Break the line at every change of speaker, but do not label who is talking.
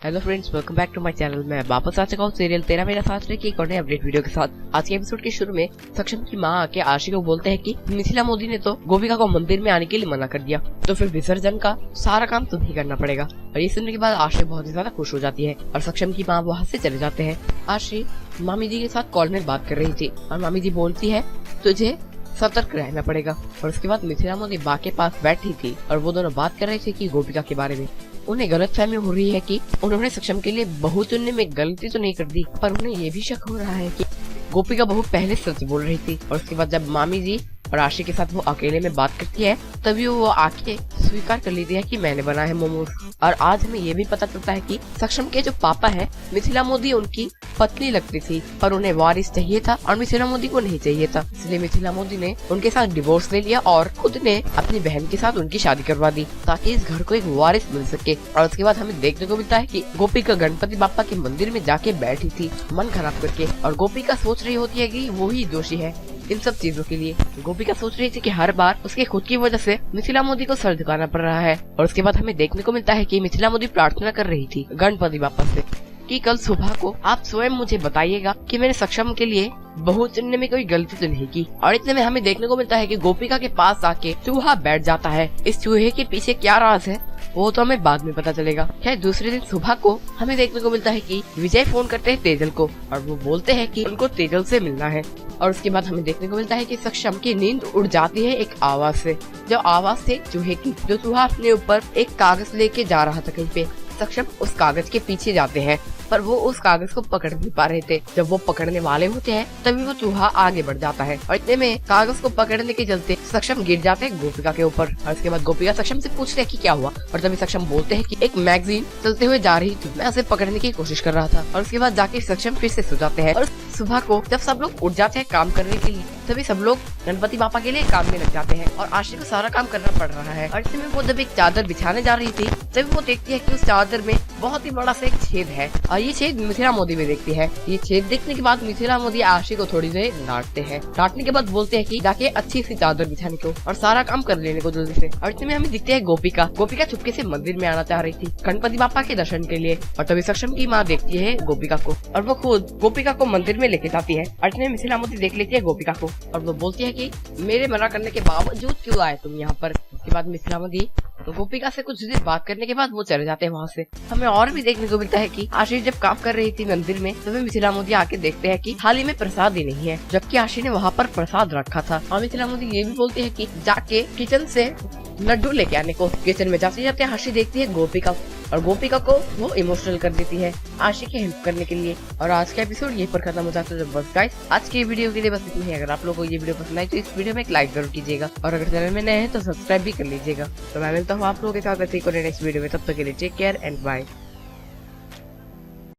Hello friends, welcome back to my channel. मैं वापस आ चुका हूँ सीरियल तेरा मेरा साथ की एक और नए अपडेट वीडियो के साथ। आज के एपिसोड के शुरू में सक्षम की माँ आके आशी को बोलते हैं कि मिथिला मोदी ने तो गोपिका को मंदिर में आने के लिए मना कर दिया, तो फिर विसर्जन का सारा काम तुम्हें करना पड़ेगा। और ये सुनने के बाद आशी बहुत ही ज्यादा खुश हो जाती है और सक्षम की माँ वहाँ से चले जाते हैं। आशी मामी जी के साथ कॉल में बात कर रही थी और मामी जी बोलती है तुझे सतर्क रहना पड़ेगा। और उसके बाद मिथिला मोदी बा के पास बैठी थी और वो दोनों बात कर रहे थे कि गोपिका के बारे में। उन्हें गलतफहमी हो रही है कि उन्होंने सक्षम के लिए बहू चुनने में गलती तो नहीं कर दी, पर उन्हें ये भी शक हो रहा है कि गोपिका बहू पहले सच बोल रही थी। और उसके बाद जब मामी जी और आशी के साथ वो अकेले में बात करती है तभी वो आके स्वीकार कर लेती है कि मैंने बनाया है मोमोज। और आज हमें ये भी पता चलता है कि सक्षम के जो पापा है मिथिला मोदी उनकी पत्नी लगती थी, पर उन्हें वारिस चाहिए था और मिथिला मोदी को नहीं चाहिए था, इसलिए मिथिला मोदी ने उनके साथ डिवोर्स ले लिया और खुद ने अपनी बहन के साथ उनकी शादी करवा दी ताकि इस घर को एक वारिस मिल सके। और उसके बाद हमें देखने को मिलता है कि गोपिका गणपति बापा के मंदिर में जाके बैठी थी मन खराब करके, और गोपिका सोच रही होती है कि वो ही दोषी है इन सब चीजों के लिए। गोपिका सोच रही थी कि हर बार उसके खुद की वजह से मिथिला मोदी को सर झुकाना पड़ रहा है। और उसके बाद हमें देखने को मिलता है कि मिथिला मोदी प्रार्थना कर रही थी गणपति बापा से कि कल सुबह को आप स्वयं मुझे बताइएगा कि मैंने सक्षम के लिए बहू चुनने में कोई गलती तो नहीं की। और इतने में हमें देखने को मिलता है कि गोपिका के पास आके चूहा बैठ जाता है। इस चूहे के पीछे क्या राज है वो तो हमें बाद में पता चलेगा। खैर दूसरे दिन सुबह को हमें देखने को मिलता है कि विजय फोन करते हैं तेजल को और वो बोलते हैं कि उनको तेजल से मिलना है। और उसके बाद हमें देखने को मिलता है कि सक्षम की नींद उड़ जाती है एक आवाज से, जो आवाज थी चूहे की, जो चूहा अपने ऊपर एक कागज लेके जा रहा था कहीं पे। सक्षम उस कागज के पीछे जाते हैं पर वो उस कागज को पकड़ नहीं पा रहे थे। जब वो पकड़ने वाले होते हैं तभी वो चूहा आगे बढ़ जाता है और इतने में कागज को पकड़ने के चलते सक्षम गिर जाते हैं गोपिका के ऊपर। और उसके बाद गोपिका सक्षम से पूछते हैं कि क्या हुआ, और तभी सक्षम बोलते हैं कि एक मैगजीन चलते हुए जा रही थी, मैं उसे पकड़ने की कोशिश कर रहा था। और उसके बाद जाके सक्षम फिर से सो जाते हैं। और सुबह को जब सब लोग उठ जाते हैं काम करने के लिए तभी सब लोग गणपति बापा के लिए काम में लग जाते हैं और आशी को सारा काम करना पड़ रहा है। और इसमें वो जब एक चादर बिछाने जा रही थी तभी वो देखती है कि उस चादर में बहुत ही बड़ा सा एक छेद है और ये छेद मिथिला मोदी भी देखती है। ये छेद देखने के बाद मिथिला मोदी आशी को थोड़ी देर डांटते हैं। डांटने के बाद बोलते हैं कि जाके अच्छी सी चादर बिछाने को और सारा काम कर लेने को जल्दी से। और इतने में हमें दिखते हैं गोपिका चुपके से मंदिर में आना चाह रही थी गणपति बापा के दर्शन के लिए। और तभी सक्षम की माँ देखती है गोपिका को और वो खुद गोपिका को मंदिर में लेके जाती है। और इतने मिथिला मोदी देख लेती है गोपिका को और वो बोलती है कि मेरे मना करने के बावजूद क्यों आए तुम यहाँ पर। उसके बाद मिथिला मोदी तो गोपिका से कुछ देर बात करने के बाद वो चले जाते हैं वहाँ से। हमें और भी देखने को मिलता है कि आशी जब काम कर रही थी मंदिर में तभी मिथिला मोदी आके देखते हैं कि थाली में प्रसाद ही नहीं है, जबकि आशी ने वहाँ पर प्रसाद रखा था। और मिथिला मोदी ये भी बोलते हैं कि जाके किचन से लड्डू लेके आने को। किचन में जाते जाते आशी देखती है गोपिका और गोपिका को वो इमोशनल कर देती है आशी की हेल्प करने के लिए। और आज का एपिसोड यहीं पर खत्म हो जाता है। बस गाइस आज की वीडियो के लिए बस इतना ही। अगर आप लोगों को ये वीडियो पसंद आई तो इस वीडियो में एक लाइक जरूर कीजिएगा और अगर चैनल में नए हैं तो सब्सक्राइब भी कर लीजिएगा। तो मैं मिलता हूँ आप लोगों के साथ ऐसे ही नेक्स्ट वीडियो में, तब तक के लिए टेक केयर एंड बाय।